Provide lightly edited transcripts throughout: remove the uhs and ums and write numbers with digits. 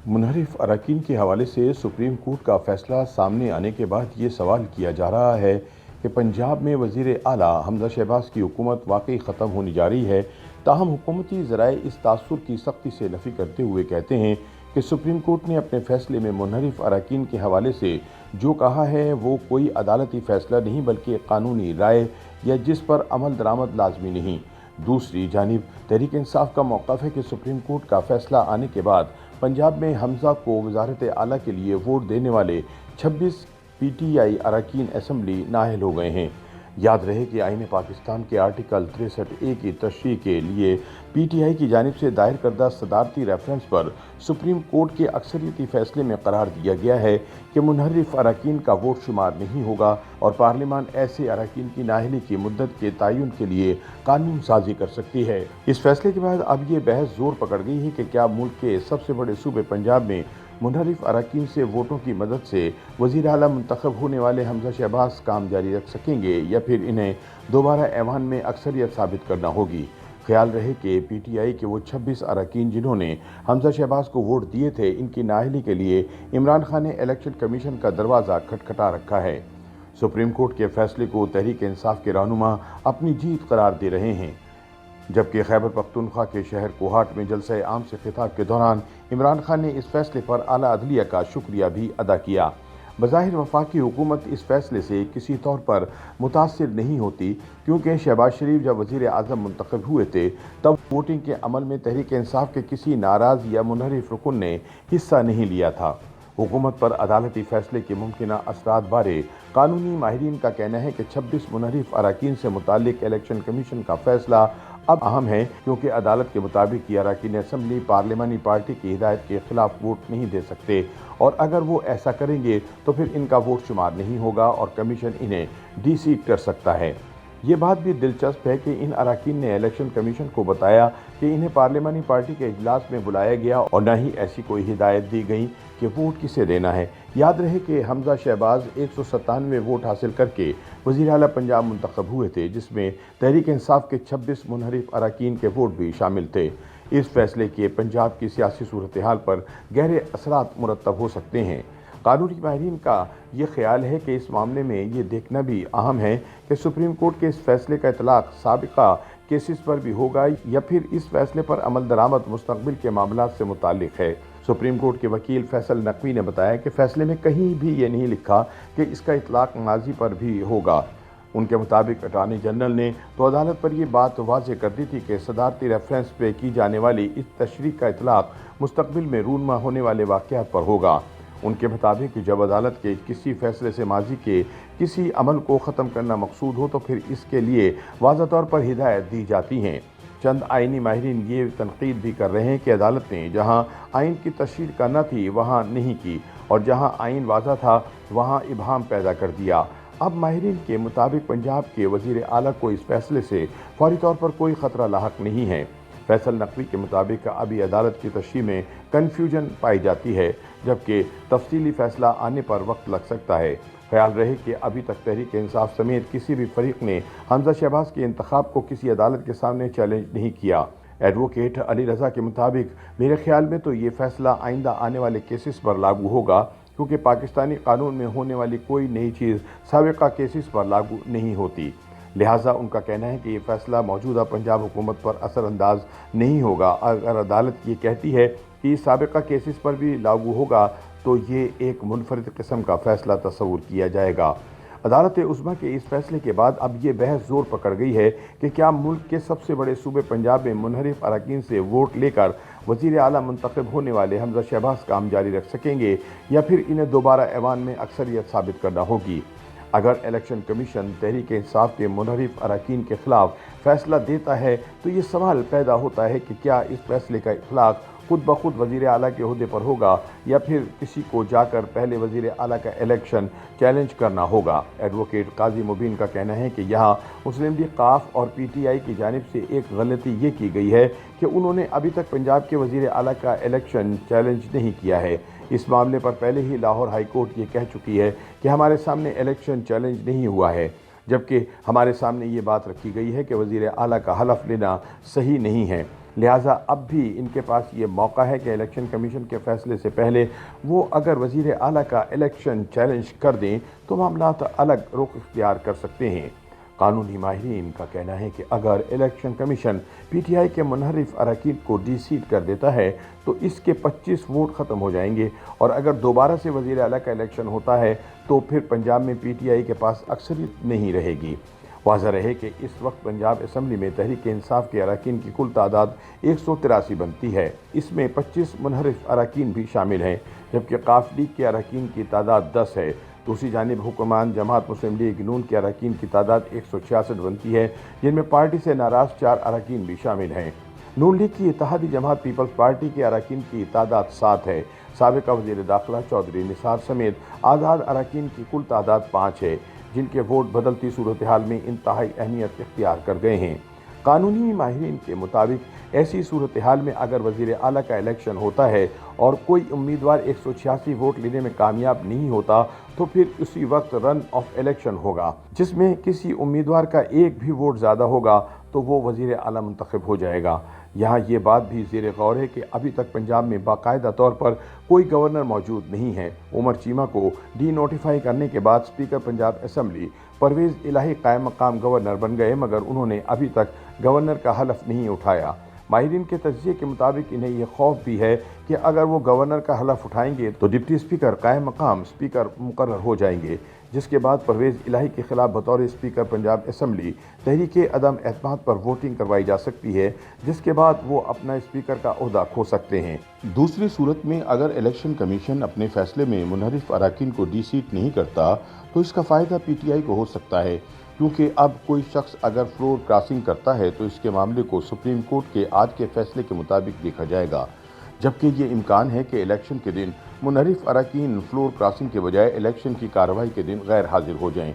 मुनहरिफ अरकान के हवाले से सुप्रीम कोर्ट का फैसला सामने आने के बाद ये सवाल किया जा रहा है कि पंजाब में वज़ीर आला हमजा शहबाज की हुकूमत वाकई ख़त्म होने जा रही है। ताहम हुकूमती ज़राए इस तासुर की सख्ती से नफ़ी करते हुए कहते हैं कि सुप्रीम कोर्ट ने अपने फैसले में मुनहरिफ अरकान के हवाले से जो कहा है वो कोई अदालती फ़ैसला नहीं बल्कि कानूनी राय या जिस पर अमल दरामद लाजमी नहीं। दूसरी जानिब तहरीक इंसाफ का मौक़िफ़ है कि सुप्रीम कोर्ट का फैसला आने के बाद पंजाब में हमजा को वज़ारत आला के लिए वोट देने वाले 26 PTI अरकान असम्बली नाअहल हो गए हैं। याद रहे कि आईन पाकिस्तान के आर्टिकल 63A की तशरीह के लिए PTI की जानिब से दायर करदा सदारती रेफरेंस पर सुप्रीम कोर्ट के अक्सरियती फैसले में करार दिया गया है कि मुनहरिफ अरकान का वोट शुमार नहीं होगा और पार्लियामान ऐसे अरकान की नाअहली की मुद्दत के तयन के लिए कानून साजी कर सकती है। इस फैसले के बाद अब ये बहस जोर पकड़ गई है कि क्या मुल्क के सबसे बड़े सूबे पंजाब में मुनहरिफ अरकान से वोटों की मदद से वज़ीर आला मुंतखब होने वाले हमजा शहबाज काम जारी रख सकेंगे या फिर इन्हें दोबारा ऐवान में अक्सरियत साबित करना होगी। ख्याल रहे कि PTI के वो 26 अरकान जिन्होंने हमजा शहबाज को वोट दिए थे, इनकी नाअहली के लिए इमरान खान ने इलेक्शन कमीशन का दरवाज़ा खटखटा रखा है। सुप्रीम कोर्ट के फैसले को तहरीक इंसाफ के रहनुमा अपनी जीत करार दे रहे हैं, जबकि खैबर पख्तूनख्वा के शहर कोहाट में जलसा आम से खिताब के दौरान इमरान खान ने इस फैसले पर आला अदलिया का शुक्रिया भी अदा किया। बज़ाहिर वफाकी हुकूमत इस फैसले से किसी तौर पर मुतासिर नहीं होती, क्योंकि शहबाज शरीफ जब वज़ीर आज़म मुंतखब हुए थे तब वोटिंग के अमल में तहरीक इंसाफ के किसी नाराज़ या मुनहरिफ रुकन ने हिस्सा नहीं लिया था। हुकूमत पर अदालती फैसले के मुमकिना असरात बारे कानूनी माहिरीन का कहना है कि 26 मुनहरिफ अरकान से मुतालिक इलेक्शन कमीशन का फैसला अब अहम है, क्योंकि अदालत के मुताबिक ये अरकान असम्बली पार्लियामानी पार्टी की हिदायत के खिलाफ वोट नहीं दे सकते और अगर वो ऐसा करेंगे तो फिर इनका वोट शुमार नहीं होगा और कमीशन इन्हें डीसीट कर सकता है। ये बात भी दिलचस्प है कि इन अरकान ने इलेक्शन कमीशन को बताया कि इन्हें पार्लियामानी पार्टी के इजलास में बुलाया गया और न ही ऐसी कोई हिदायत दी गई कि वोट किसे देना है। याद रहे कि हमजा शहबाज 197 वोट हासिल करके वज़ीर आला पंजाब मुंतखब हुए थे, जिसमें तहरीक इंसाफ के 26 मुनहरिफ अरकान के वोट भी शामिल थे। इस फैसले के पंजाब की सियासी सूरत हाल पर गहरे असरात मुरतब हो सकते हैं। कानूनी माहिरीन का ये ख्याल है कि इस मामले में ये देखना भी अहम है कि सुप्रीम कोर्ट के इस फैसले का इतलाक़ साबिका केसेस पर भी होगा या फिर इस फैसले पर अमल दरामद मुस्तक़बिल के मामलात से मुताल्लिक़ है। सुप्रीम कोर्ट के वकील फैसल नकवी ने बताया कि फैसले में कहीं भी ये नहीं लिखा कि इसका इतलाक़ माजी पर भी होगा। उनके मुताबिक अटॉर्नी जनरल ने तो अदालत पर यह बात वाज़ेह कर दी थी कि सदारती रेफरेंस पे की जाने वाली इस तशरीह का इतलाक़ मुस्तक़बिल में रूनमा होने वाले वाक़यात पर होगा। उनके मुताबिक जब अदालत के किसी फैसले से माजी के किसी अमल को ख़त्म करना मकसूद हो तो फिर इसके लिए वाज़ेह तौर पर हिदायत दी जाती हैं। चंद आइनी माहिरीन ये तनकीद भी कर रहे हैं कि अदालत ने जहाँ आइन की तशरीह करना थी वहाँ नहीं की और जहाँ आइन वाज़ेह था वहाँ इबहाम पैदा कर दिया। अब माहिरीन के मुताबिक पंजाब के वज़ीर आला को इस फैसले से फौरी तौर पर कोई ख़तरा लाहक नहीं है। फैसल नकवी के मुताबिक अभी अदालत की तशरीह में कन्फ्यूजन पाई जाती है, जबकि तफसीली फ़ैसला आने पर वक्त लग सकता है। ख्याल रहे कि अभी तक तहरीक इंसाफ समेत किसी भी फरीक ने हमजा शहबाज के इंतखाब को किसी अदालत के सामने चैलेंज नहीं किया। एडवोकेट अली रज़ा के मुताबिक मेरे ख्याल में तो ये फ़ैसला आइंदा आने वाले केसेस पर लागू होगा, क्योंकि पाकिस्तानी कानून में होने वाली कोई नई चीज़ साबिका केसेस पर लागू नहीं होती। लिहाजा उनका कहना है कि ये फ़ैसला मौजूदा पंजाब हुकूमत पर असरअंदाज नहीं होगा। अगर अदालत ये कहती है कि साबिका केसेस पर भी लागू होगा तो ये एक मुनफरिद किस्म का फ़ैसला तस्वुर किया जाएगा। अदालत उज़्मा के इस फैसले के बाद अब ये बहस जोर पकड़ गई है कि क्या मुल्क के सबसे बड़े सूबे पंजाब में मुनहरिफ अरकान से वोट लेकर वज़ीर आला मुंतखब होने वाले हमजा शहबाज काम जारी रख सकेंगे या फिर इन्हें दोबारा ऐवान में अक्सरियत साबित करना होगी। अगर इलेक्शन कमीशन तहरीक इंसाफ के मुनहरिफ अरकान के ख़िलाफ़ फ़ैसला देता है तो ये सवाल पैदा होता है कि क्या इस फैसले का इतलाक़ खुद ब खुद वज़ीर आला के ओहदे पर होगा या फिर किसी को जाकर पहले वज़ीर आला का इलेक्शन चैलेंज करना होगा। एडवोकेट काजी मुबीन का कहना है कि यहाँ मुस्लिम लीग काफ और PTI की जानिब से एक गलती ये की गई है कि उन्होंने अभी तक पंजाब के वज़ीर आला का इलेक्शन चैलेंज नहीं किया है। इस मामले पर पहले ही लाहौर हाई कोर्ट ये कह चुकी है कि हमारे सामने इलेक्शन चैलेंज नहीं हुआ है, जबकि हमारे सामने ये बात रखी गई है कि वज़ीर आला का हलफ लेना सही नहीं है। لہٰذا اب بھی ان کے پاس یہ موقع ہے کہ الیکشن کمیشن کے فیصلے سے پہلے وہ اگر وزیر اعلیٰ کا الیکشن چیلنج کر دیں تو معاملات الگ رخ اختیار کر سکتے ہیں۔ قانونی ماہرین کا کہنا ہے کہ اگر election commission P T I کے منحرف اراکین کو ڈی سیٹ کر دیتا ہے تو اس کے 25 ووٹ ختم ہو جائیں گے، اور اگر دوبارہ سے وزیر اعلیٰ کا الیکشن ہوتا ہے تو پھر پنجاب میں پی ٹی آئی کے پاس اکثریت نہیں رہے گی۔ واضح رہے کہ اس وقت پنجاب اسمبلی میں تحریک انصاف کے اراکین کی کل تعداد 183 بنتی ہے۔ اس میں 25 منحرف اراکین بھی شامل ہیں، جبکہ قاف لیگ کے اراکین کی تعداد 10 ہے۔ دوسری جانب حکمران جماعت مسلم لیگ نون کے اراکین کی تعداد 166 بنتی ہے، جن میں پارٹی سے ناراض 4 اراکین بھی شامل ہیں۔ نون لیگ کی اتحادی جماعت پیپلز پارٹی کے اراکین کی تعداد 7 ہے۔ سابقہ وزیر داخلہ چودھری نثار سمیت آزاد اراکین کی کل تعداد 5 ہے، جن کے ووٹ بدلتی صورتحال میں انتہائی اہمیت اختیار کر گئے ہیں۔ قانونی ماہرین کے مطابق ایسی صورتحال میں اگر وزیر اعلیٰ کا الیکشن ہوتا ہے اور کوئی امیدوار 186 ووٹ لینے میں کامیاب نہیں ہوتا تو پھر اسی وقت رن آف الیکشن ہوگا، جس میں کسی امیدوار کا ایک بھی ووٹ زیادہ ہوگا تو وہ وزیر اعلیٰ منتخب ہو جائے گا۔ یہاں یہ بات بھی زیر غور ہے کہ ابھی تک پنجاب میں باقاعدہ طور پر کوئی گورنر موجود نہیں ہے۔ عمر چیمہ کو ڈی نوٹیفائی کرنے کے بعد اسپیکر پنجاب اسمبلی پرویز الہی قائم مقام گورنر بن گئے، مگر انہوں نے ابھی تک گورنر کا حلف نہیں اٹھایا۔ ماہرین کے تجزیے کے مطابق انہیں یہ خوف بھی ہے کہ اگر وہ گورنر کا حلف اٹھائیں گے تو ڈپٹی اسپیکر قائم مقام اسپیکر مقرر ہو جائیں گے، جس کے بعد پرویز الہی کے خلاف بطور اسپیکر پنجاب اسمبلی تحریک عدم اعتماد پر ووٹنگ کروائی جا سکتی ہے، جس کے بعد وہ اپنا اسپیکر کا عہدہ کھو سکتے ہیں۔ دوسری صورت میں اگر الیکشن کمیشن اپنے فیصلے میں منحرف اراکین کو ڈی سیٹ نہیں کرتا تو اس کا فائدہ پی ٹی آئی کو ہو سکتا ہے، کیونکہ اب کوئی شخص اگر فلور کراسنگ کرتا ہے تو اس کے معاملے کو سپریم کورٹ کے آج کے فیصلے کے مطابق دیکھا جائے گا، جبکہ یہ امکان ہے کہ الیکشن کے دن منحرف اراکین فلور کراسنگ کے بجائے الیکشن کی کارروائی کے دن غیر حاضر ہو جائیں۔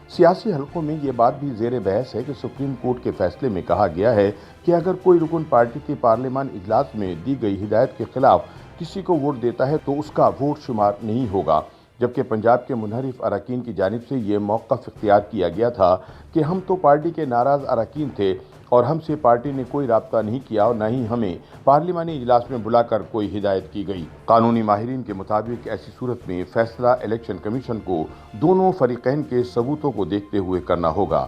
سیاسی حلقوں میں یہ بات بھی زیر بحث ہے کہ سپریم کورٹ کے فیصلے میں کہا گیا ہے کہ اگر کوئی رکن پارٹی کے پارلیمان اجلاس میں دی گئی ہدایت کے خلاف کسی کو ووٹ دیتا ہے تو اس کا ووٹ شمار نہیں ہوگا، جبکہ پنجاب کے منحرف اراکین کی جانب سے یہ موقف اختیار کیا گیا تھا کہ ہم تو پارٹی کے ناراض اراکین تھے اور ہم سے پارٹی نے کوئی رابطہ نہیں کیا اور نہ ہی ہمیں پارلیمانی اجلاس میں بلا کر کوئی ہدایت کی گئی۔ قانونی ماہرین کے مطابق ایسی صورت میں فیصلہ الیکشن کمیشن کو دونوں فریقین کے ثبوتوں کو دیکھتے ہوئے کرنا ہوگا۔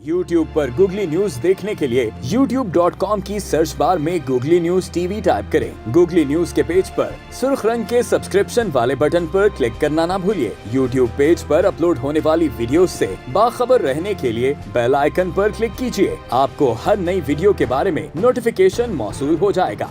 YouTube پر گوگلی نیوز دیکھنے کے لیے youtube.com کی سرچ بار میں googly news T V type کریں۔ گوگلی نیوز کے پیج پر سرخ رنگ کے سبسکرپشن والے بٹن پر کلک کرنا نہ بھولیے۔ YouTube پیج پر اپلوڈ ہونے والی ویڈیوز سے باخبر رہنے کے لیے بیل آئیکن پر کلک کیجیے۔ آپ کو ہر نئی ویڈیو کے بارے میں نوٹیفیکیشن موصول ہو جائے گا۔